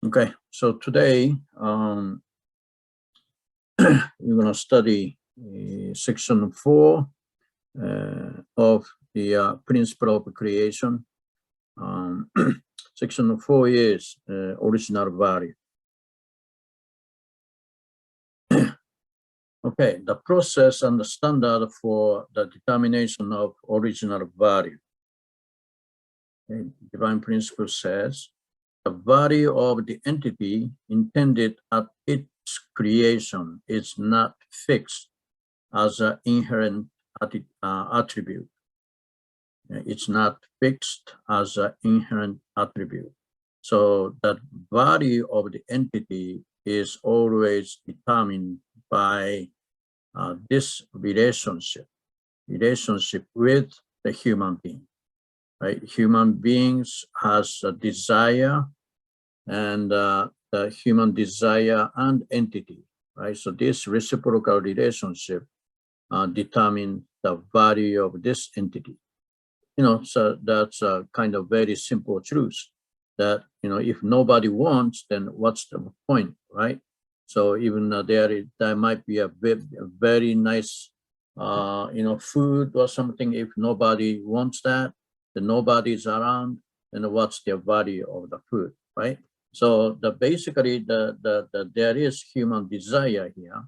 Okay, so today we're going to study section 4 of the principle of creation. Section 4 is original value. Okay, the process and the standard for the determination of original value. Okay, divine principle says the value of the entity intended at its creation is not fixed as an inherent attribute. It's not fixed as an inherent attribute. So that value of the entity is always determined by this relationship with the human being, right? Human beings has a desire, and the human desire and entity, right? So this reciprocal relationship determine the value of this entity. So that's a kind of very simple truth that, if nobody wants, then what's the point, right? So even there might be a very nice, food or something. If nobody wants that, then nobody's around, then what's the value of the food, right? So basically there is human desire here.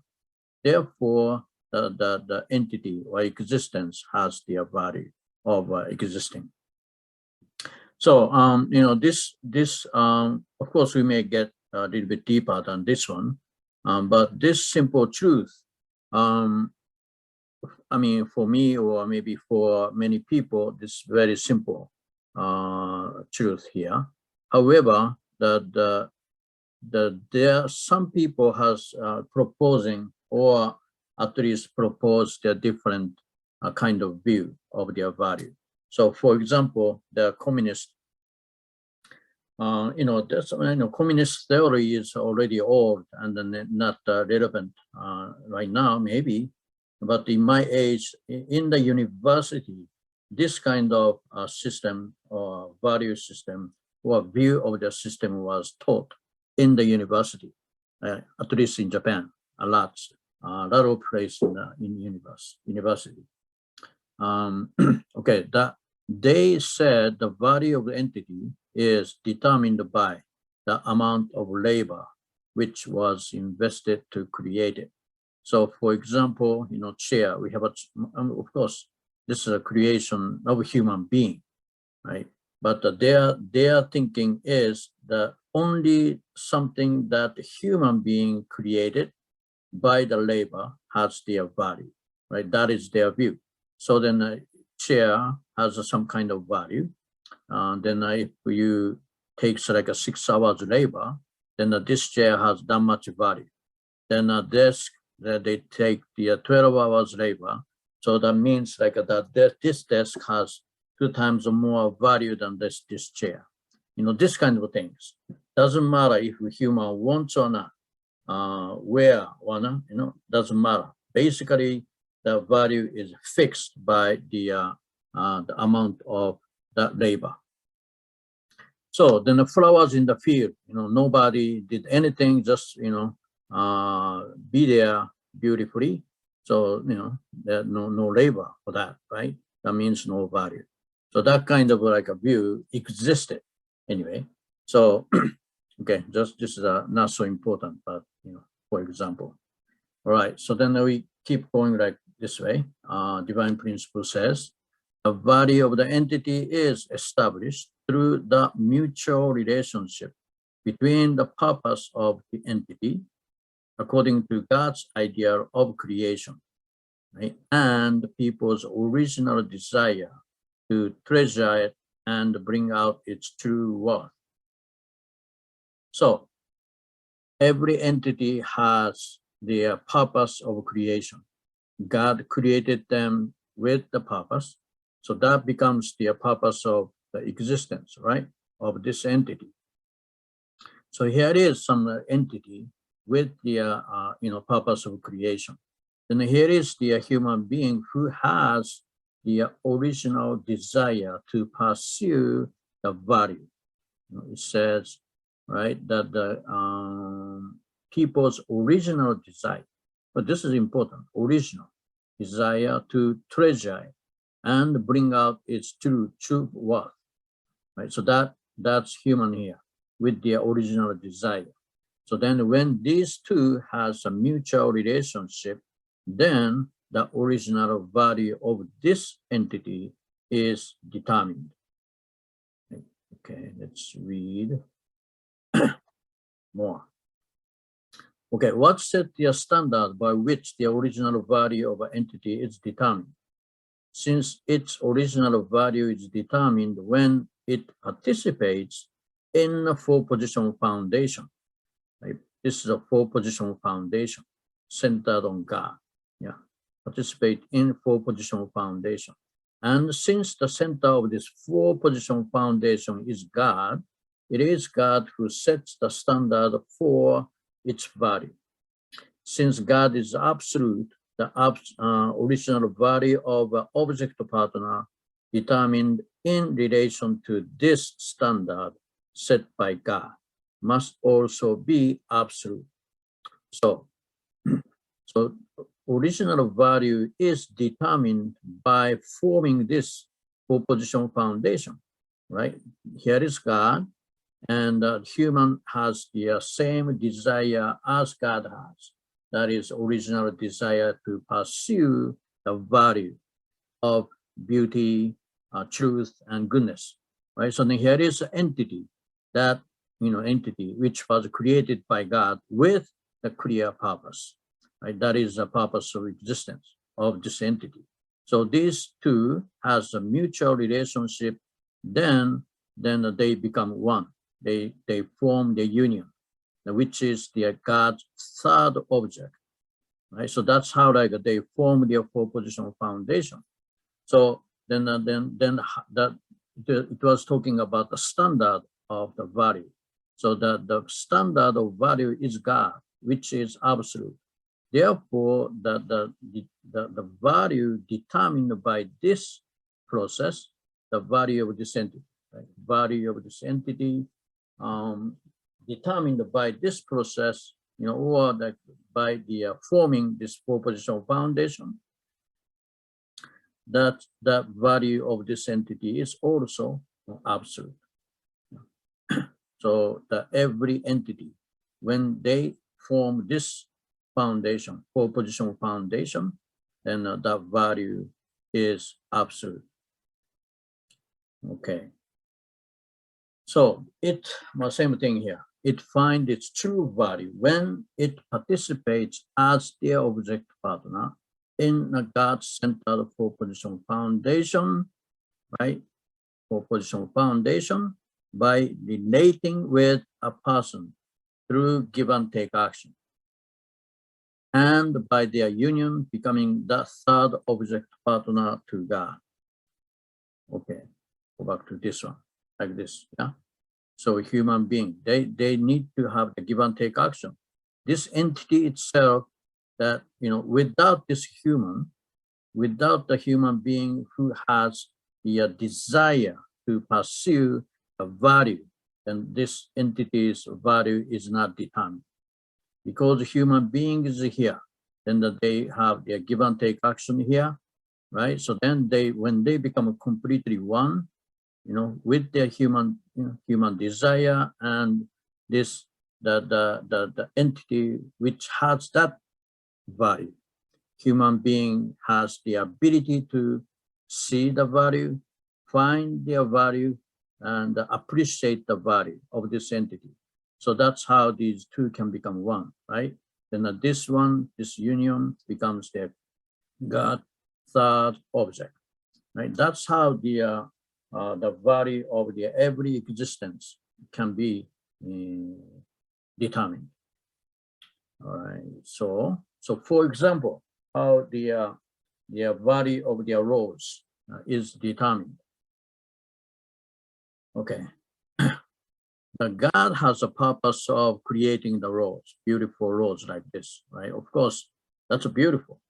Therefore, the entity or existence has the value of existing. So, of course, we may get a little bit deeper than this one, but this simple truth, for me or maybe for many people, this very simple truth here. However, there are some people has proposing, or at least proposed a different kind of view of their value. So, for example, the communist, communist theory is already old and not relevant right now, maybe. But in my age, in the university, this kind of system or value system or view of the system was taught in the university, at least in Japan, a lot of places in university. Okay, that they said the value of the entity is determined by the amount of labor which was invested to create it. So, for example, chair, we have of course, this is a creation of a human being, right? But their thinking is that only something that the human being created by the labor has their value, right? That is their view. So then a chair has some kind of value. Then if you takes like a 6 hours labor, then this chair has that much value. Then a desk that they take the 12 hours labor. So that means like this desk has 2 times more value than this chair. This kind of things. Doesn't matter if a human wants or not, where or not, doesn't matter. Basically, the value is fixed by the amount of that labor. So then the flowers in the field, nobody did anything, just, be there beautifully. So, there's no labor for that, right? That means no value. So that kind of like a view existed anyway. So, okay, just this is not so important, but, for example. All right, so then we keep going like this way. Divine principle says, the value of the entity is established through the mutual relationship between the purpose of the entity, according to God's idea of creation, right, and people's original desire to treasure it and bring out its true worth. So every entity has the purpose of creation. God created them with the purpose. So that becomes the purpose of the existence, right, of this entity. So here is some entity with the purpose of creation. Then here is the human being who has the original desire to pursue the value. It says right? That the people's original desire, but this is important, original desire to treasure and bring out its true worth, right? So that's human here with their original desire. So then when these two has a mutual relationship, then the original value of this entity is determined. Okay, let's read more. Okay, what set the standard by which the original value of an entity is determined? Since its original value is determined when it participates in a four-position foundation. Right? This is a four-position foundation centered on God. Yeah, participate in four-position foundation. And since the center of this four-position foundation is God, it is God who sets the standard for its value. Since God is absolute, the original value of an object partner determined in relation to this standard set by God must also be absolute. So original value is determined by forming this four-position foundation, right? Here is God, and human has the same desire as God has. That is original desire to pursue the value of beauty, truth, and goodness, right? So then here is an entity that, entity which was created by God with a clear purpose, right? That is the purpose of existence of this entity. So these two has a mutual relationship, then they become one. They form the union, which is their God's third object, right? So that's how like they form their four-position foundation. So then that it was talking about the standard of the value. So that the standard of value is God, which is absolute. Therefore, the value determined by this process, the value of this entity, right? Value of this entity determined by this process, or that by the forming this four-position foundation, that the value of this entity is also absolute. So that every entity, when they form this foundation, four-position foundation, then that value is absolute. Okay. So same thing here. It finds its true value when it participates as the object partner in a God-centered four-position foundation, right? Four-position foundation by relating with a person through give and take action, and by their union becoming the third object partner to God. Okay, go back to this one, like this, yeah? So a human being, they need to have the give and take action. This entity itself, that, without this human, without the human being who has the desire to pursue a value, then this entity's value is not determined. Because the human being is here, then they have their give and take action here, right? So then when they become completely one, with their human desire and this the entity which has that value, human being has the ability to see the value, find their value, and appreciate the value of this entity. So that's how these two can become one, right? Then this union becomes the God third object, right? That's how the value of the every existence can be determined. All right. So for example, how the value of their roles is determined. Okay. The God has a purpose of creating the roles, beautiful roles like this, right? Of course, that's a beautiful,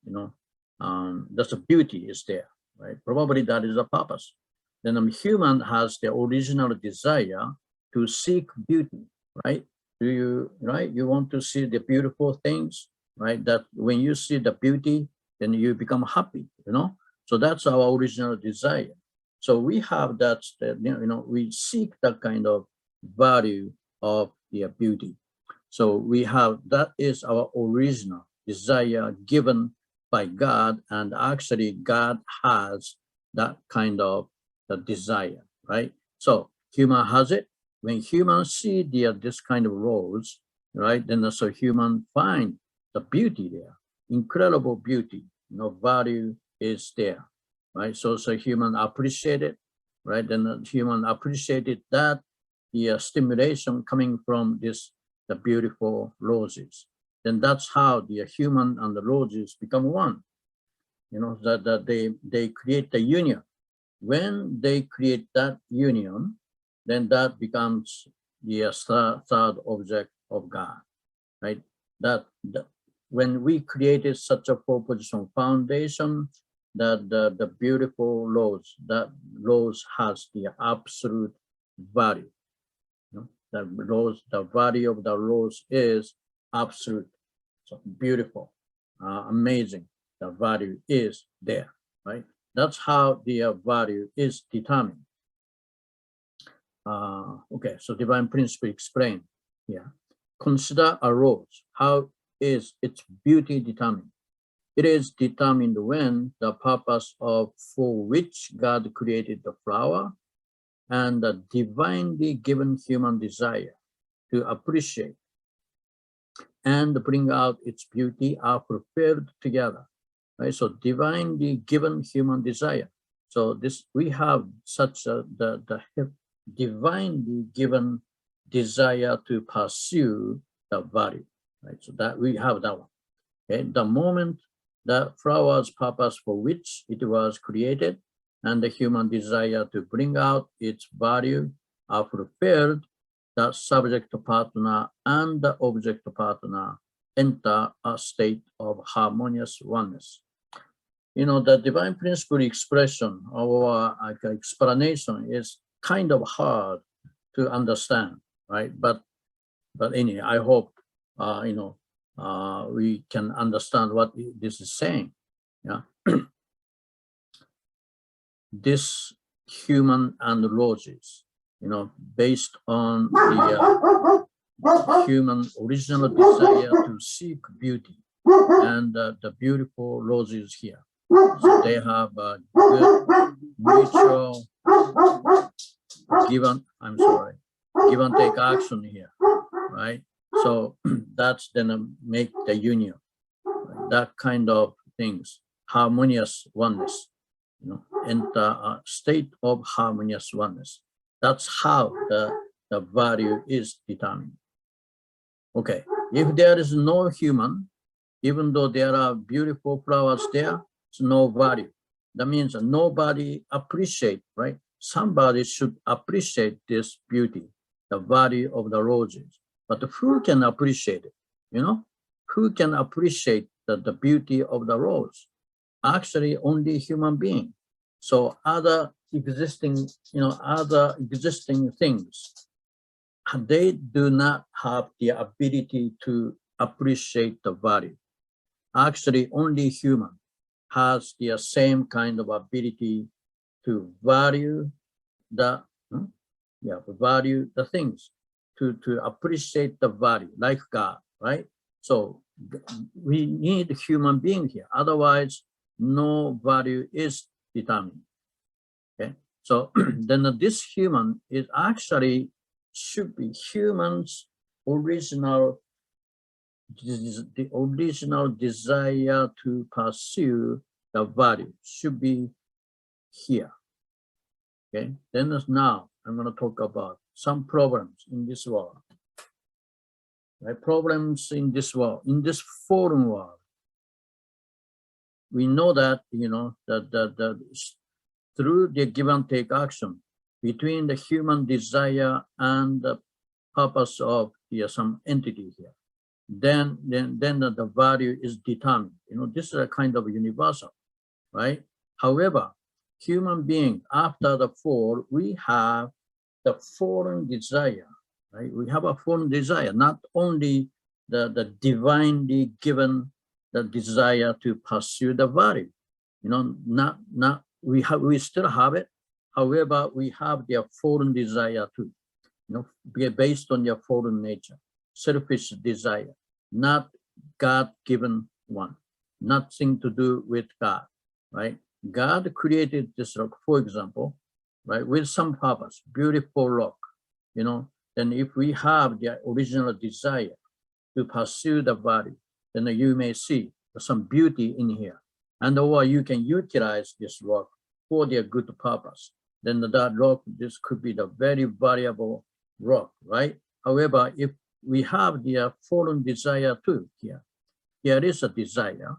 that's a beauty is there, right? Probably that is a purpose. Then a human has the original desire to seek beauty, right? You want to see the beautiful things, right? That when you see the beauty, then you become happy, So that's our original desire. So we have that, we seek that kind of value of the beauty. So we have, that is our original desire given by God, and actually God has that kind of the desire, right? So human has it. When humans see this kind of roles, right, then so human find the beauty there, incredible beauty, value is there, right? So human appreciate it, right? Then the human appreciated that the stimulation coming from the beautiful roses. Then that's how the human and the roses become one. That they create the union. When they create that union, then that becomes the third object of God, right? That when we created such a four-position foundation, that the beautiful rose, that rose has the absolute value. The rose, the value of the rose is absolute. So beautiful, amazing. The value is there, right? That's how the value is determined. Okay, so divine principle explained here. Consider a rose. How is its beauty determined? It is determined when the purpose for which God created the flower and the divinely given human desire to appreciate and bring out its beauty are fulfilled together, right? So divinely given human desire. So we have such the divinely given desire to pursue the value, right? So that we have that one. Okay, the moment the flower's purpose for which it was created and the human desire to bring out its value are fulfilled, the subject partner and the object partner enter a state of harmonious oneness. The divine principle expression or explanation is kind of hard to understand, right? But anyway, I hope we can understand what this is saying. Yeah, this human and roses, based on the human original desire to seek beauty, and the beautiful roses here. So they have a good mutual give and take action here, right? So that's then make the union, that kind of things, harmonious oneness, enter a state of harmonious oneness. That's how the value is determined. Okay, if there is no human, even though there are beautiful flowers there, it's no value. That means nobody appreciate, right? Somebody should appreciate this beauty, the value of the roses. But who can appreciate it? Who can appreciate the beauty of the rose? Actually, only human being. So other existing things, they do not have the ability to appreciate the value. Actually, only human has the same kind of ability to value the things, to appreciate the value, like God, right? So we need a human being here. Otherwise, no value is determined. Okay, so then this human is actually should be humans' original. The original desire to pursue the value should be here. Okay, then now I'm going to talk about some problems in this world. Right? Problems in this world, in this fallen world. We know that that through the give and take action between the human desire and the purpose of some entity here, then the value is determined. This is a kind of universal, right? However, human being after the fall, we have the fallen desire right? We have a fallen desire, not only the divinely given the desire to pursue the value, not we still have it. However, we have their fallen desire too, based on your fallen nature, selfish desire, not God-given one, nothing to do with God, right? God created this rock, for example, right, with some purpose, beautiful rock, then if we have the original desire to pursue the value, then you may see some beauty in here. And or you can utilize this rock for their good purpose. Then that rock, this could be the very valuable rock, right? However, if we have the fallen desire too here, there is a desire,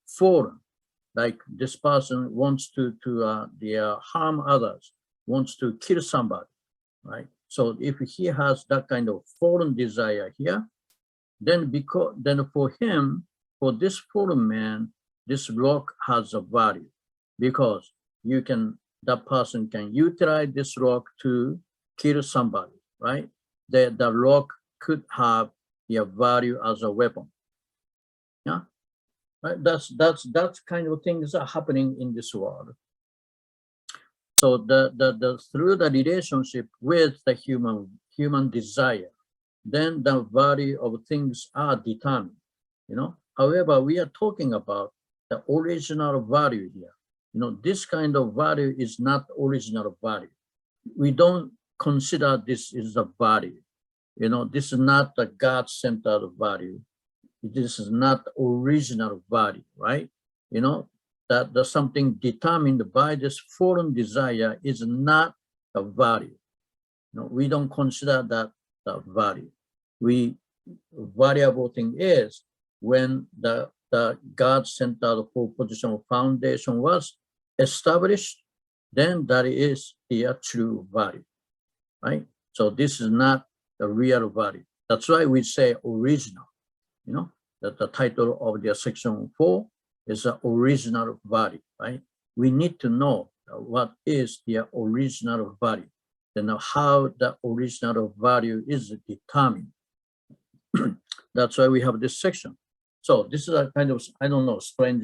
fallen, like this person wants to harm others, wants to kill somebody, right? So if he has that kind of fallen desire here, then for him, for this fallen man, this rock has a value, because that person can utilize this rock to kill somebody, right? The rock could have the value as a weapon. Yeah, right. That's kind of things are happening in this world. So through the relationship with the human desire, then the value of things are determined. However, we are talking about the original value here. This kind of value is not original value. We don't consider this is a value. This is not the God-centered value. This is not original value, right? That the something determined by this fallen desire is not a value. We don't consider that the value. Variable thing is when the God-centered position foundation was established, then that is the true value, right? So this is not the real value. That's why we say original. That the title of the section 4 is the original value, right? We need to know what is the original value, and how the original value is determined. That's why we have this section. So this is a kind of, I don't know, strange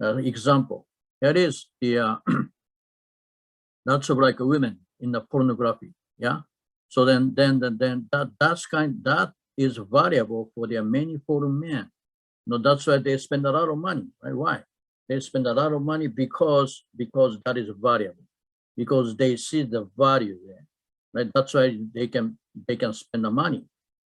example. That is the lots of like women in the pornography, yeah. So then that is valuable for their many foreign men. That's why they spend a lot of money, right? Why? They spend a lot of money because that is valuable, because they see the value there, right? That's why they can spend the money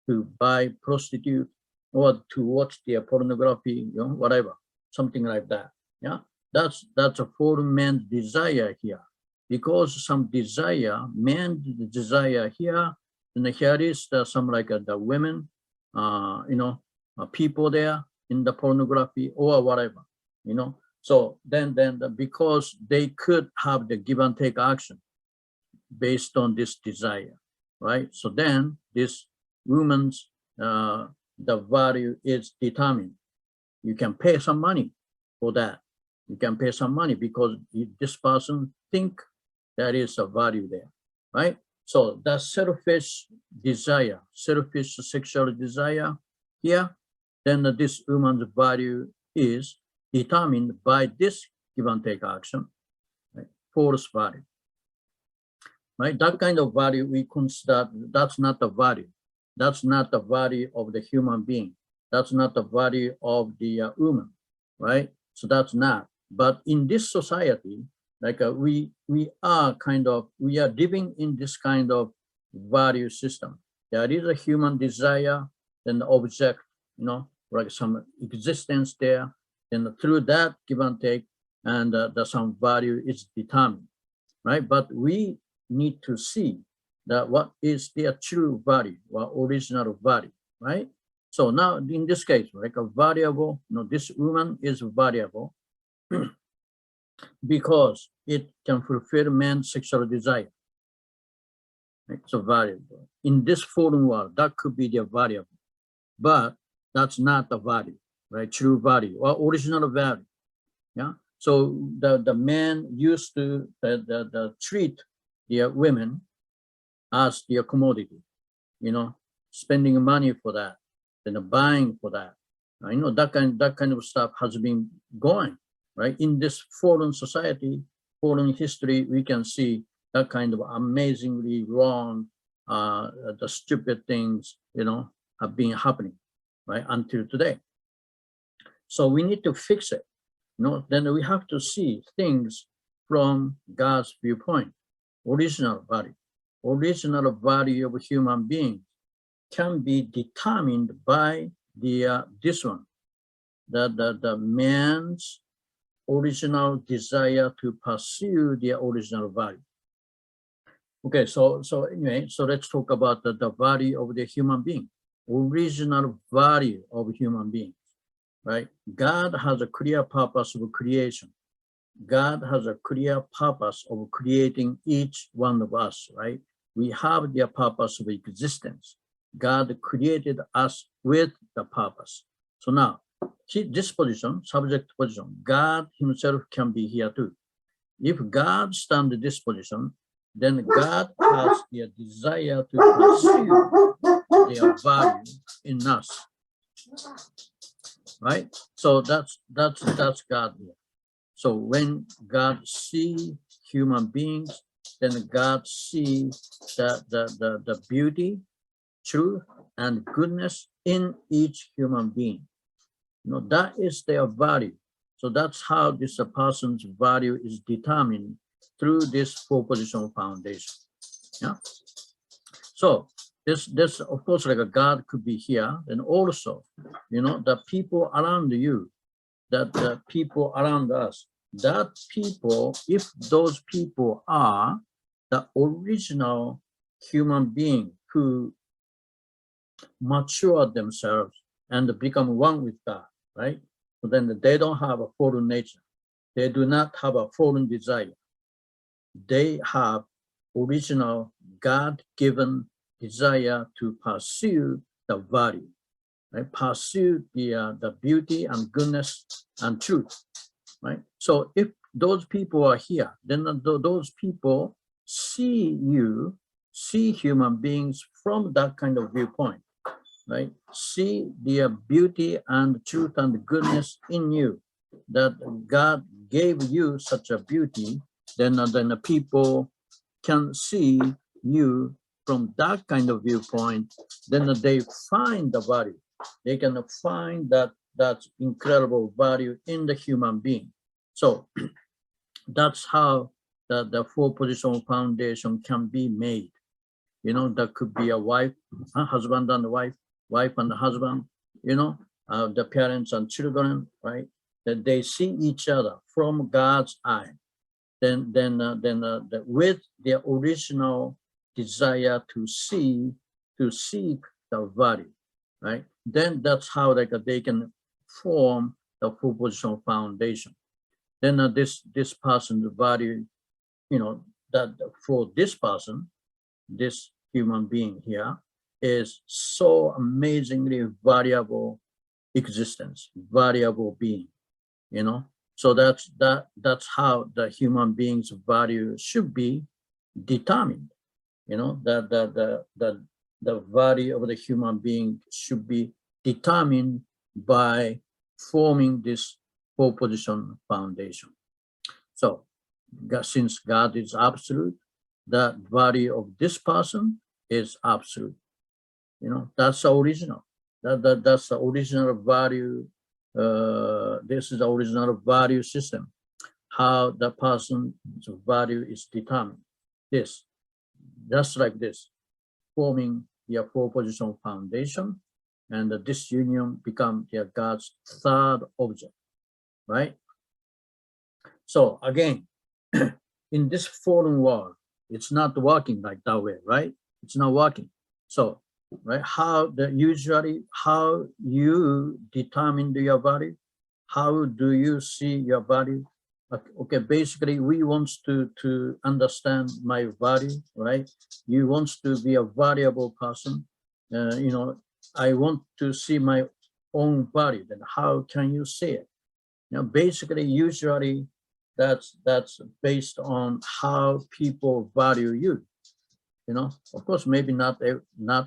to buy prostitute or to watch their pornography, whatever, something like that. Yeah, that's a foreign man's desire here, because some desire, man's desire here, and here is some like the women, people there in the pornography or whatever, So then because they could have the give and take action based on this desire, right? So then this woman's the value is determined. You can pay some money for that. You can pay some money because this person think there is a value there, right? So the selfish desire, selfish sexual desire here, then this woman's value is determined by this give and take action, right? False value, right? That kind of value we consider, that's not the value. That's not the value of the human being. That's not the value of the woman, right? So that's not. But in this society, like we are living in this kind of value system. There is a human desire, then the object, like some existence there, and through that give and take, and some value is determined, right? But we need to see that what is their true value or original value, right? So now in this case, like a variable, this woman is variable because it can fulfill man's sexual desire. Right? So variable. In this fallen world, that could be the variable, but that's not the value, right? True value or original value. Yeah. So the man used to treat the women as their commodity. spending money for that, then buying for that. That kind of stuff has been going, right? In this fallen society, fallen history, we can see that kind of amazingly wrong, the stupid things, have been happening, right, until today. So we need to fix it. Then we have to see things from God's viewpoint. Original value of human beings can be determined by this one, the man's original desire to pursue their original value. Okay, so anyway, so let's talk about the value of the human being, original value of human beings, right? God has a clear purpose of creation. God has a clear purpose of creating each one of us, right? We have the purpose of existence. God created us with the purpose. So now, this position, subject position, God himself can be here too. If God stands in this position, then God has the desire to pursue their value in us, right? So that's God here. So when God sees human beings, then God sees the beauty, truth, and goodness in each human being. That is their value. So that's how this person's value is determined through this four-position foundation. Yeah. So this of course, like a God could be here, and also, the people around you, that the people around us, that people, if those people are the original human being who mature themselves and become one with God, right? So then they don't have a fallen nature. They do not have a fallen desire. They have original God-given desire to pursue the value, right? Pursue the beauty and goodness and truth, right? So if those people are here, then those people see human beings from that kind of viewpoint, right? See their beauty and truth and goodness in you, that God gave you such a beauty, then the people can see you from that kind of viewpoint, then they find the value. They can find that incredible value in the human being. So that's how the four-position foundation can be made. That could be a wife, husband and wife and husband, the parents and children, right? That they see each other from God's eye. Then with their original desire to seek the value, right? Then that's how they can form the four-position foundation. Then this person's value, that for this person, this human being here, is so amazingly valuable existence, valuable being, So that's how the human being's value should be determined. The value of the human being should be determined by forming this four-position foundation. So since God is absolute, the value of this person is absolute. That's the original. That's the original value. This is the original value system. How the person's value is determined. Just like this, forming your four-position foundation, and this union become God's third object, right? So again, in this fallen world, it's not working like that way, right? It's not working. So, right, how you determine your value? How do you see your value? Okay, basically, we want to understand my value, right? You want to be a valuable person. I want to see my own value. Then how can you see it? Basically, usually, that's based on how people value you. you know, of course, maybe not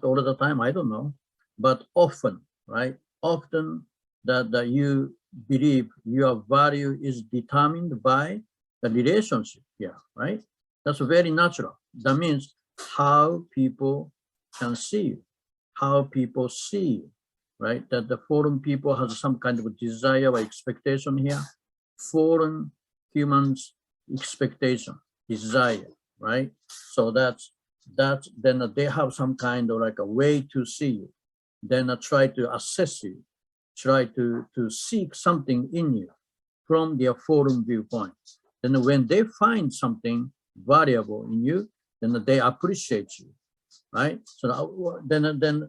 all of the time, I don't know, but often, right? Often that you believe your value is determined by the relationship here, right? That's very natural. That means how people can see you, how people see you, right? That the foreign people has some kind of a desire or expectation here. Foreign humans expectation, desire, right? So that's then they have some kind of like a way to see you. Then try to assess you, try to seek something in you from their foreign viewpoint. Then when they find something valuable in you, then they appreciate you, right? So then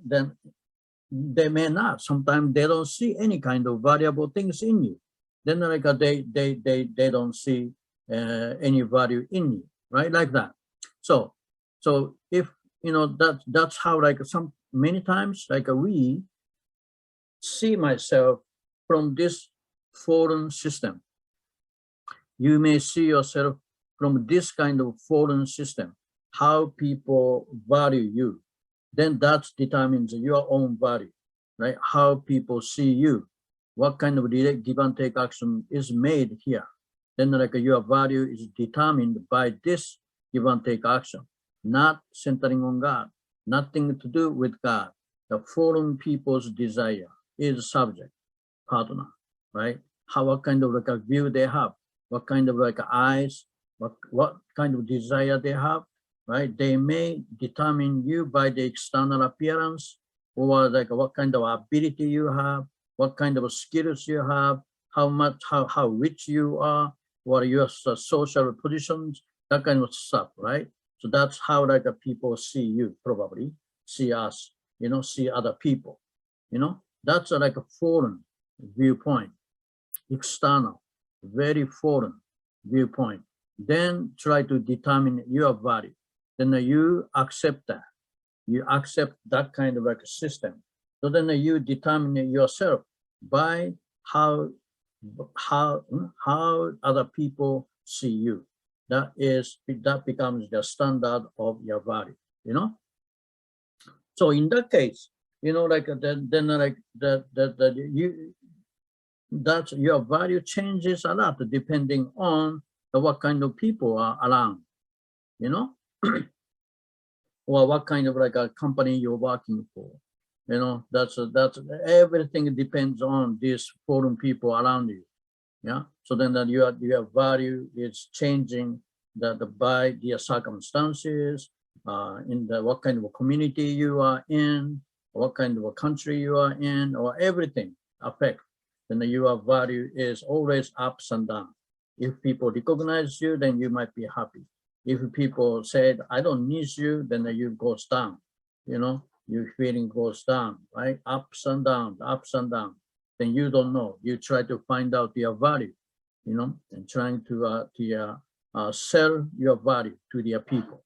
they may not. Sometimes they don't see any kind of valuable things in you. Then like they don't see any value in you, right? Like that. So if you know that's how like some many times like we see myself from this foreign system. You may see yourself from this kind of foreign system, how people value you. Then that determines your own value, right? How people see you, what kind of give and take action is made here. Then like your value is determined by this give and take action, not centering on God, nothing to do with God. The foreign people's desire is subject, partner, right? What kind of like a view they have, what kind of like eyes, what kind of desire they have, right? They may determine you by the external appearance, or like what kind of ability you have, what kind of skills you have, how rich you are, what are your social positions, that kind of stuff, right? So that's how like people see you, probably see us, you know, see other people, you know. That's like a foreign viewpoint, external, very foreign viewpoint. Then try to determine your value. Then you accept that. You accept that kind of like a system. So then you determine yourself by how other people see you. That becomes the standard of your value, you know. So in that case, you know, like then like that you that your value changes a lot depending on what kind of people are around, you know, or what kind of like a company you're working for. You know, that's everything depends on these foreign people around you. Yeah. So then that your value is changing by the circumstances, in the what kind of a community you are in, what kind of a country you are in, or everything affects. Then your value is always ups and downs. If people recognize you, then you might be happy. If people said, I don't need you, then you goes down, you know, your feeling goes down, right? Ups and downs, ups and downs. Then you don't know. You try to find out your value, you know, and trying to sell your value to their people.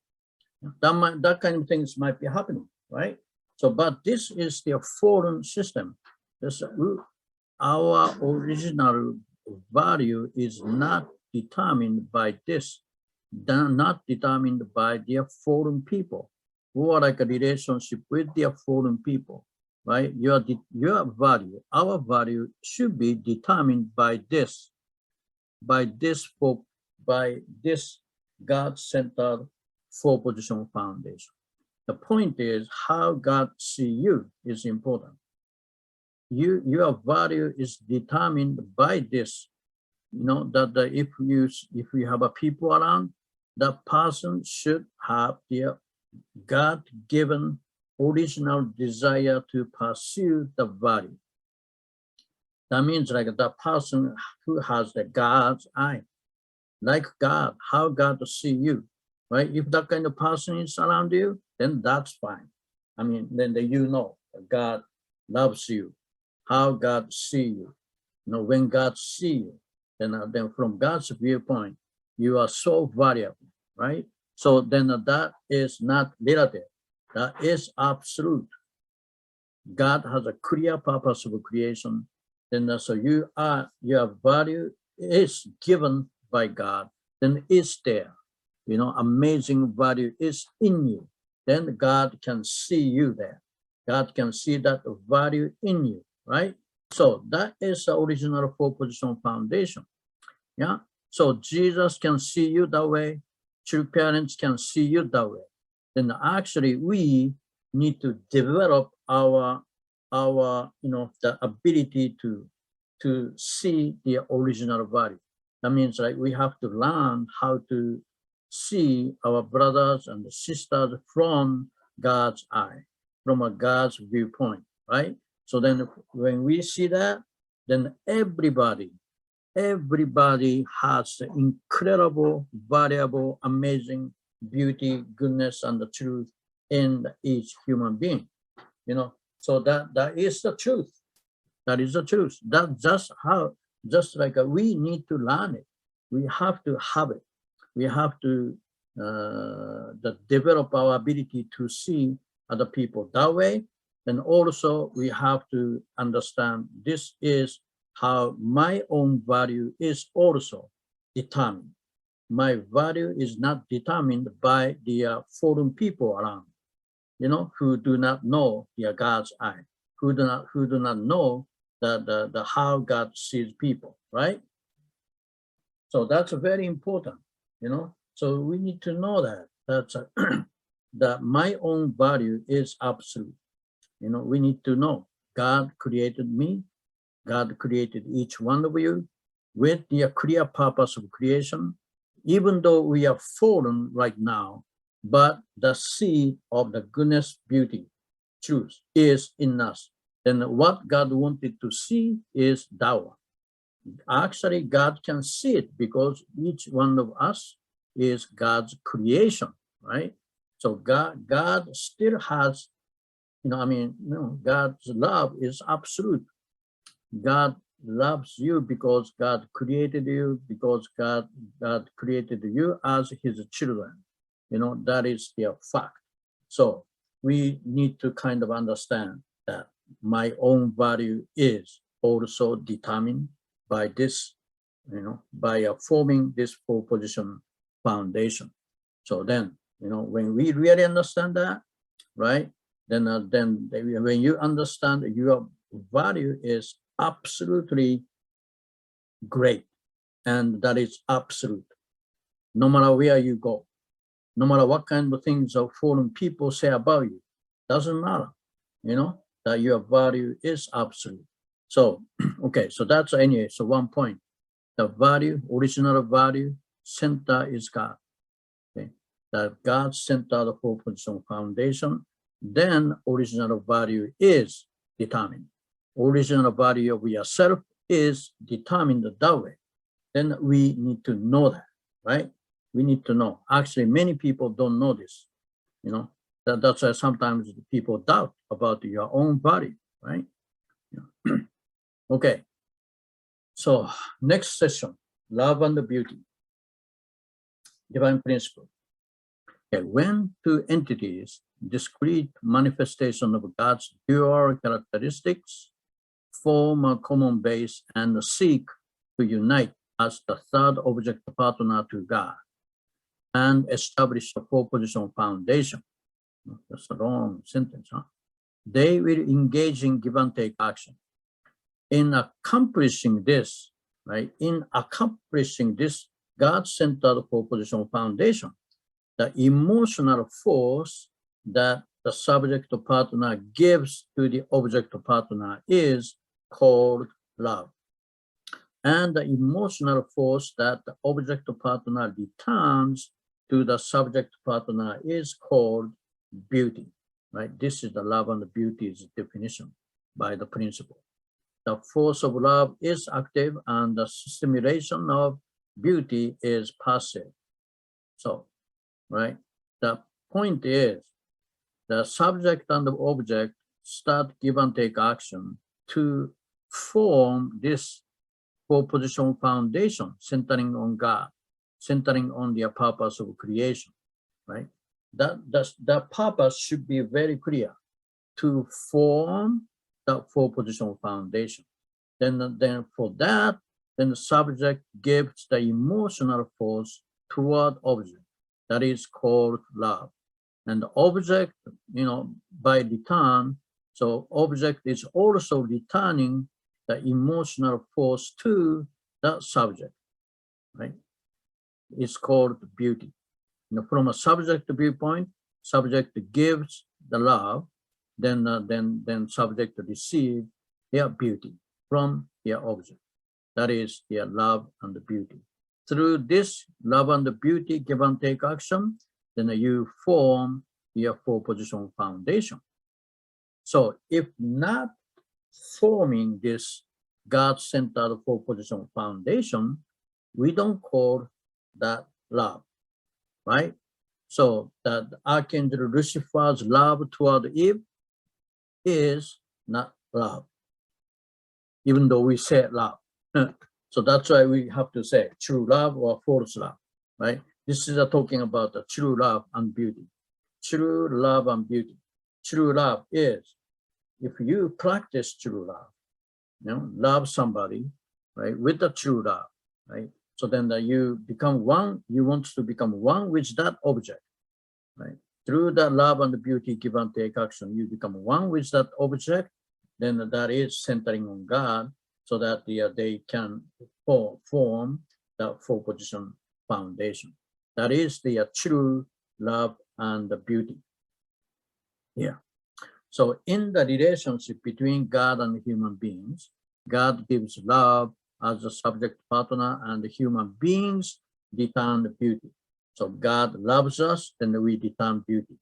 That kind of things might be happening, right? So, but this is the foreign system. This, our original value is not determined by this, not determined by their foreign people who are like a relationship with their foreign people, right? Your value, our value should be determined by this God-centered four-position foundation. The point is how God see you is important. Your value is determined by this, you know, that if you have a people around, that person should have their God-given original desire to pursue the value. That means like the person who has the God's eye, like God, how God to see you, right? If that kind of person is around you, then that's fine. I mean, then you know God loves you, how God see you. You know, when God see you, then from God's viewpoint, you are so valuable, right? So then that is not relative, that is absolute. God has a clear purpose of creation. Then so your value is given by God, then it's there. You know, amazing value is in you. then God can see you there. God can see that value in you, right? So that is the original four-position foundation. Yeah. So Jesus can see you that way. True parents can see you that way. Then actually we need to develop our the ability to see the original value. That means like we have to learn how to see our brothers and sisters from God's eye, from a God's viewpoint, right? So then when we see that, then everybody has the incredible, valuable, amazing beauty, goodness, and the truth in each human being. So that is the truth. That is the truth. That's just like we need to learn it. We have to have it. We have to develop our ability to see other people that way. And also we have to understand this is how my own value is also determined. My value is not determined by the foreign people around, who do not know God's eye, who do not know the how God sees people, right? So that's very important, So we need to know that that my own value is absolute. We need to know God created me. God created each one of you with the clear purpose of creation, even though we are fallen right now, but the seed of the goodness, beauty, truth is in us. Then what God wanted to see is that one. Actually, God can see it because each one of us is God's creation, right? So God still has, God's love is absolute. God loves you because God created you, because God created you as his children. That is the fact. So we need to kind of understand that my own value is also determined by this, by forming this four-position foundation. So then, when we really understand that, right, then when you understand that your value is absolutely great, and that is absolute, no matter where you go, no matter what kind of things of foreign people say about you, doesn't matter, that your value is absolute. So, okay, so that's anyway, so one point. The value, original value, center is God. Okay, that God center the four-position foundation, then original value is determined. Original value of yourself is determined that way. Then we need to know that, right? We need to know. Actually, many people don't know this. That's why sometimes people doubt about your own value, right? Okay. So next session, love and beauty, divine principle. Okay, when two entities, discrete manifestation of God's dual characteristics, form a common base and seek to unite as the third object partner to God and establish a four-position foundation. That's a long sentence, huh? They will engage in give and take action. In accomplishing this, right? In accomplishing this God-centered four-position foundation, the emotional force that the subject partner gives to the object partner is called love. And the emotional force that the object partner returns to the subject partner is called beauty, right? This is the love and the beauty's definition by the principle. The force of love is active and the stimulation of beauty is passive. So, right, the point is the subject and the object start give and take action to form this four-position foundation centering on God, centering on the purpose of creation, right? That purpose should be very clear, to form the four-position foundation. Then for that, then the subject gives the emotional force toward object. That is called love. And the object, by return, so object is also returning the emotional force to the subject, right? It's called beauty. From a subject viewpoint, subject gives the love, then subject receive their beauty from their object. That is their love and the beauty. Through this love and the beauty give and take action, then you form your four-position foundation. So if not forming this God-centered four-position foundation, we don't call that love, right? So that Archangel Lucifer's love toward Eve is not love, even though we say love. So that's why we have to say true love or false love, right? This is talking about the true love and beauty. True love and beauty. True love is if you practice true love, love somebody, right, with the true love, right? So then you become one, you want to become one with that object, right? Through that love and the beauty give and take action, you become one with that object, then that is centering on God, so that they can form the four-position foundation. That is the true love and the beauty. Yeah. So in the relationship between God and human beings, God gives love as a subject partner, and the human beings return the beauty. So God loves us, then we return beauty.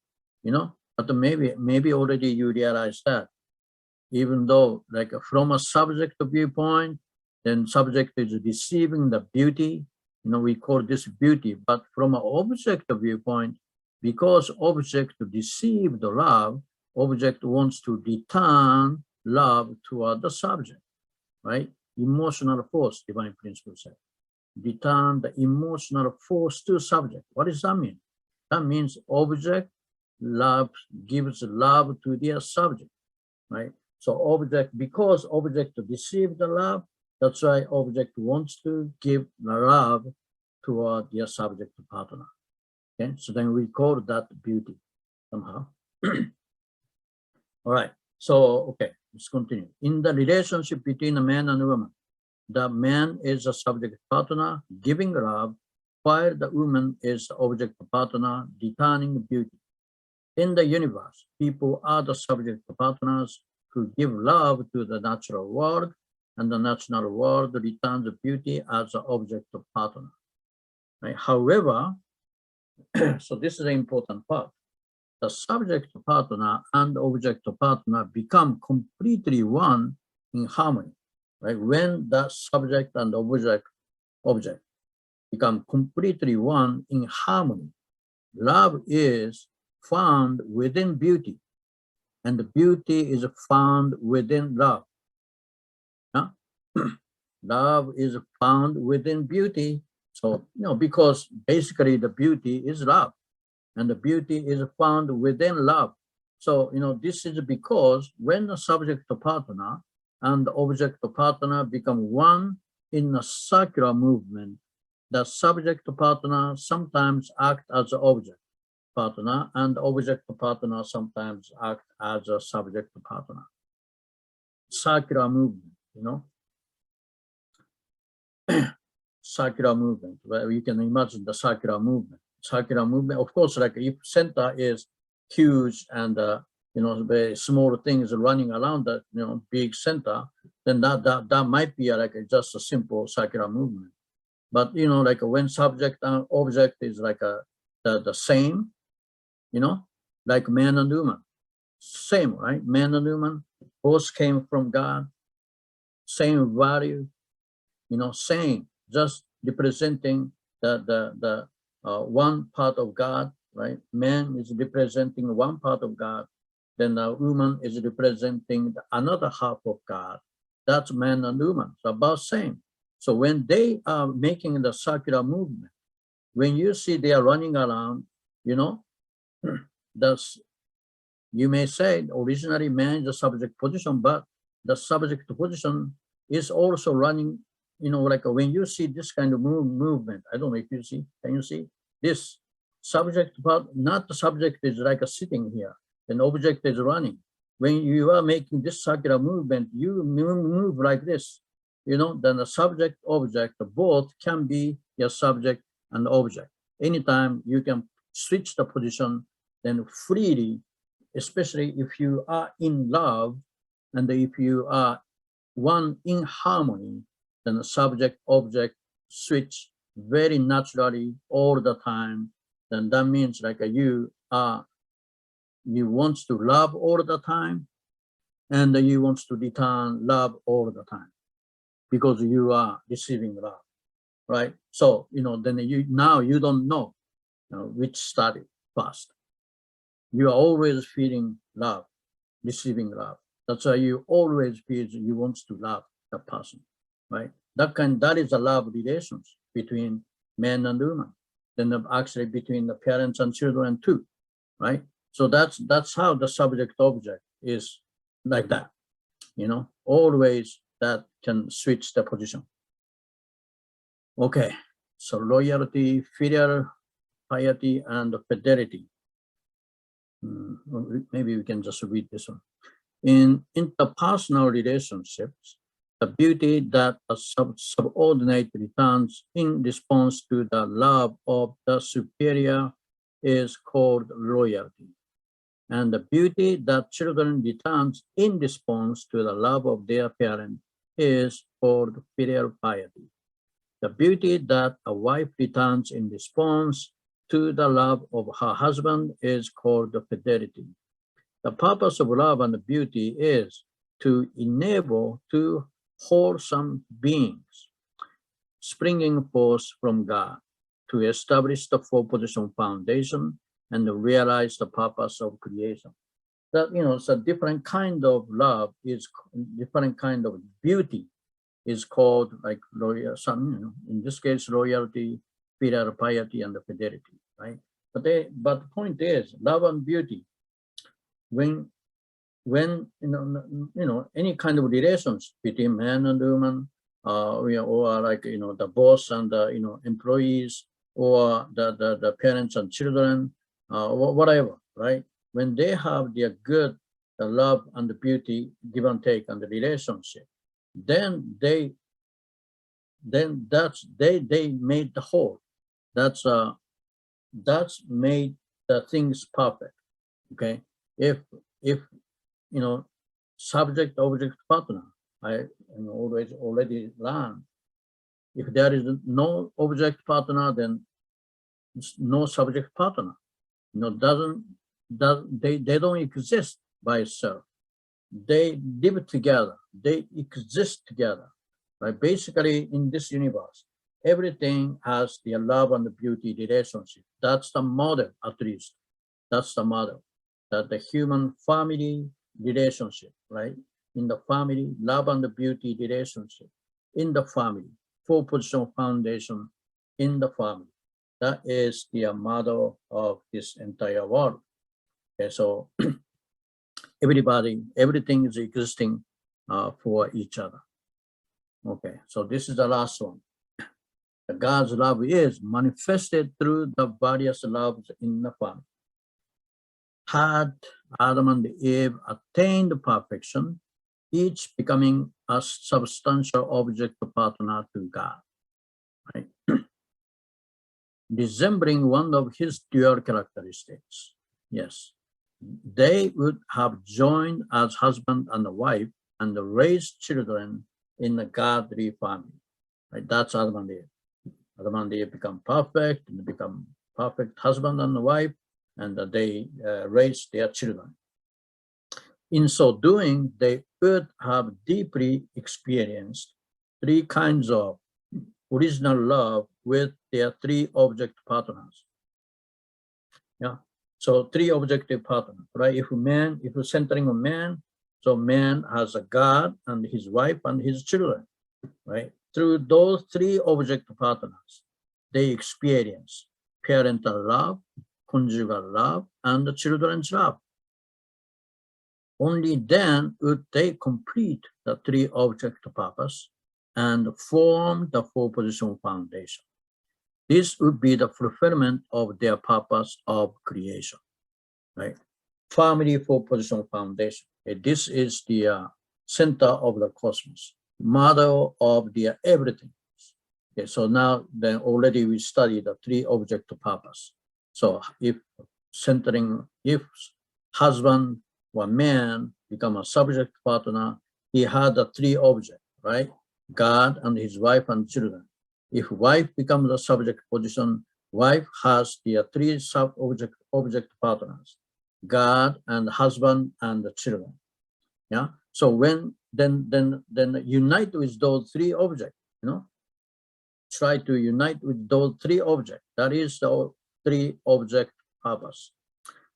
But maybe already you realize that, even though like from a subject viewpoint, then subject is receiving the beauty, we call this beauty. But from an object viewpoint, because object receive the love, object wants to return love toward the subject, right? Emotional force, divine principle said. Return the emotional force to subject. What does that mean? That means object love gives love to their subject, right? So because object receive the love, that's why object wants to give the love toward their subject partner. Okay, so then we call that beauty somehow. All right, so okay, let's continue. In the relationship between a man and a woman, the man is a subject partner giving love, while the woman is the object partner returning beauty. In the universe, people are the subject partners who give love to the natural world, and the natural world returns beauty as an object partner. Right? However, so this is an important part. The subject partner and object partner become completely one in harmony. Right? When the subject and object become completely one in harmony, love is found within beauty, and the beauty is found within love. Huh? Love is found within beauty. So, because basically the beauty is love, and the beauty is found within love. So, this is because when the subject partner and the object partner become one in a circular movement, the subject partner sometimes act as an object partner, and object partner sometimes act as a subject partner. Circular movement, circular movement, where you can imagine the circular movement. Circular movement, of course, like if center is huge and very small things running around that big center, then that might be like just a simple circular movement. But like when subject and object is like the same, like man and woman, same, right? Man and woman both came from God, same value, same, just representing the one part of God, right? Man is representing one part of God, then the woman is representing another half of God. That's man and woman, so about same. So when they are making the circular movement, when you see they are running around, that's, you may say originally man is the subject position, but the subject position is also running, like when you see this kind of movement, I don't know if you see, can you see this? subject, but not the subject is like a sitting here, and object is running. When you are making this circular movement, you move like this, then the subject object both can be your subject and object. Anytime you can switch the position, then freely, especially if you are in love and if you are one in harmony, then the subject object switch very naturally all the time. Then that means like you want to love all the time, and you want to return love all the time because you are receiving love, right? So then you don't know, which started first. You are always feeling love, receiving love. That's why you always feel you want to love the person, right? That is a love relations between man and woman. Then actually between the parents and children too, right? So that's how the subject object is like that, always that can switch the position. Okay, so loyalty, filial piety, and fidelity. Maybe we can just read this one. In interpersonal relationships, the beauty that a subordinate returns in response to the love of the superior is called loyalty. And the beauty that children returns in response to the love of their parent is called filial piety. The beauty that a wife returns in response to the love of her husband is called fidelity. The purpose of love and beauty is to enable two wholesome beings springing forth from God to establish the four-position foundation and realize the purpose of creation. That, it's a different kind of love, is different kind of beauty is called like loyalty, in this case, loyalty, filial piety, and the fidelity, right? But the point is, love and beauty, when any kind of relations between man and woman, or like the boss and the employees, or the parents and children, whatever, right? When they have their good love and the beauty, give and take, and the relationship, then they made the whole. That's made the things perfect. Okay, if subject object partner, I already learned. If there is no object partner, then no subject partner. They don't exist by itself. They live together. They exist together. Right? Basically, in this universe, everything has the love and the beauty relationship. That's the model, at least. That's the model. That the human family relationship, right? In the family, love and the beauty relationship. In the family, four-position foundation in the family. That is the model of this entire world. Okay, so everything is existing for each other. Okay, so this is the last one. God's love is manifested through the various loves in the family. Had Adam and Eve attained perfection, each becoming a substantial object partner to God, right? Resembling one of his dual characteristics. Yes, they would have joined as husband and wife and raised children in a godly family. Right? That's Adam and Eve. Adam and Eve become perfect and become perfect husband and wife, and they raise their children. In so doing, they would have deeply experienced three kinds of original love with their three object partners. Yeah. So three objective partners, right? If centering on man, so man has a God and his wife and his children, right? Through those three object partners, they experience parental love, conjugal love, and the children's love. Only then would they complete the three object purpose and form the four-position foundation. This would be the fulfillment of their purpose of creation, right? Family for positional foundation. This is the center of the cosmos, mother of the everything. Okay, so now then already we studied the three object purpose. So if husband or man become a subject partner, he had the three objects, right? God and his wife and children. If wife becomes the subject position, wife has the three object partners, God and husband and the children. Yeah. So when then unite with those three objects, try to unite with those three objects. That is the three object purpose.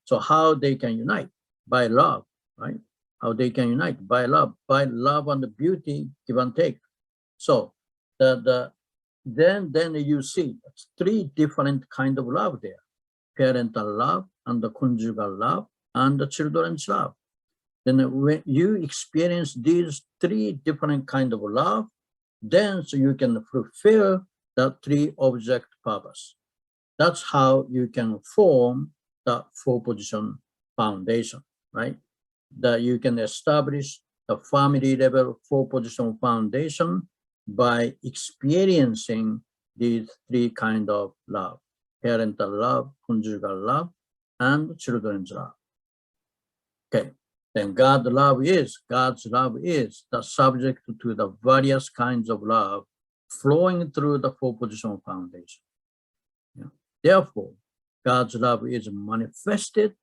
So how they can unite? By love, right? How they can unite? By love and the beauty, give and take. So then you see three different kind of love there: parental love and the conjugal love and the children's love. Then when you experience these three different kind of love, then so you can fulfill the three object purpose. That's how you can form the four position foundation, right? That you can establish the family level four position foundation by experiencing these three kind of love: parental love, conjugal love, and children's love. Okay. Then God's love is the subject to the various kinds of love flowing through the four positional foundation. Yeah. Therefore, God's love is manifested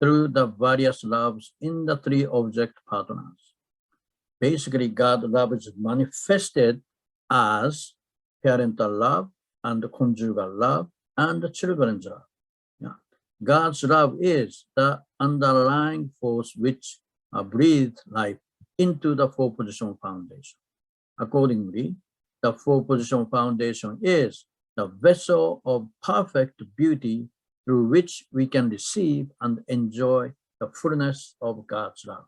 through the various loves in the three object partners. Basically, God's love is manifested as parental love and conjugal love and children's love. Yeah. God's love is the underlying force which breathes life into the four positional foundation. Accordingly, the four positional foundation is the vessel of perfect beauty through which we can receive and enjoy the fullness of God's love.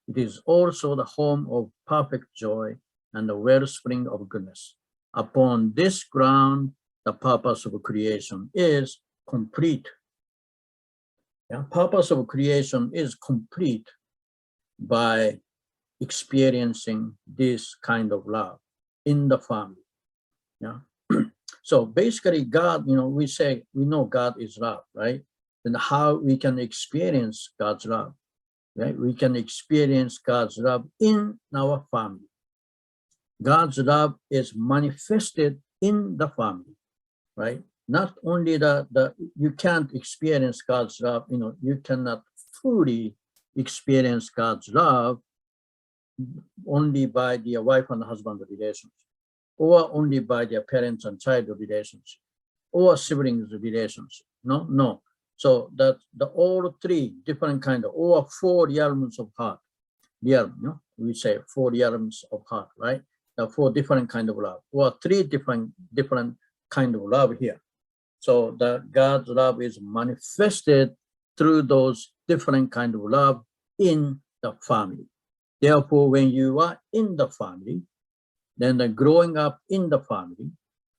It is also the home of perfect joy and the wellspring of goodness. Upon this ground, the purpose of creation is complete. Yeah, purpose of creation is complete by experiencing this kind of love in the family. Yeah. So basically God, we know God is love, right? Then how we can experience God's love, right? We can experience God's love in our family. God's love is manifested in the family, right? Not only that you can't experience God's love, you cannot fully experience God's love only by the wife and husband relationship, or only by their parents and child relationship, or siblings relationship. No. So that all three different kind of, or four realms of heart. We say four realms of heart, right? The four different kind of love, or three different kind of love here. So that God's love is manifested through those different kind of love in the family. Therefore, when you are in the family, then growing up in the family,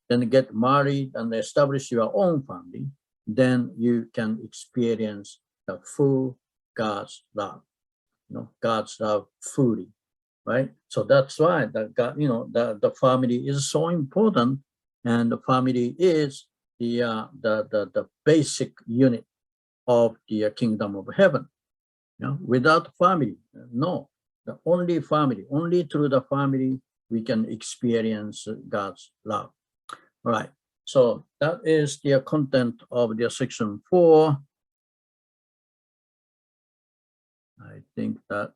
then get married and establish your own family, then you can experience the full God's love, God's love fully, right? So that's why the family is so important, and the family is the basic unit of the kingdom of heaven. Without family, no. The only family, only through the family we can experience God's love. All right. So that is the content of the section 4. I think that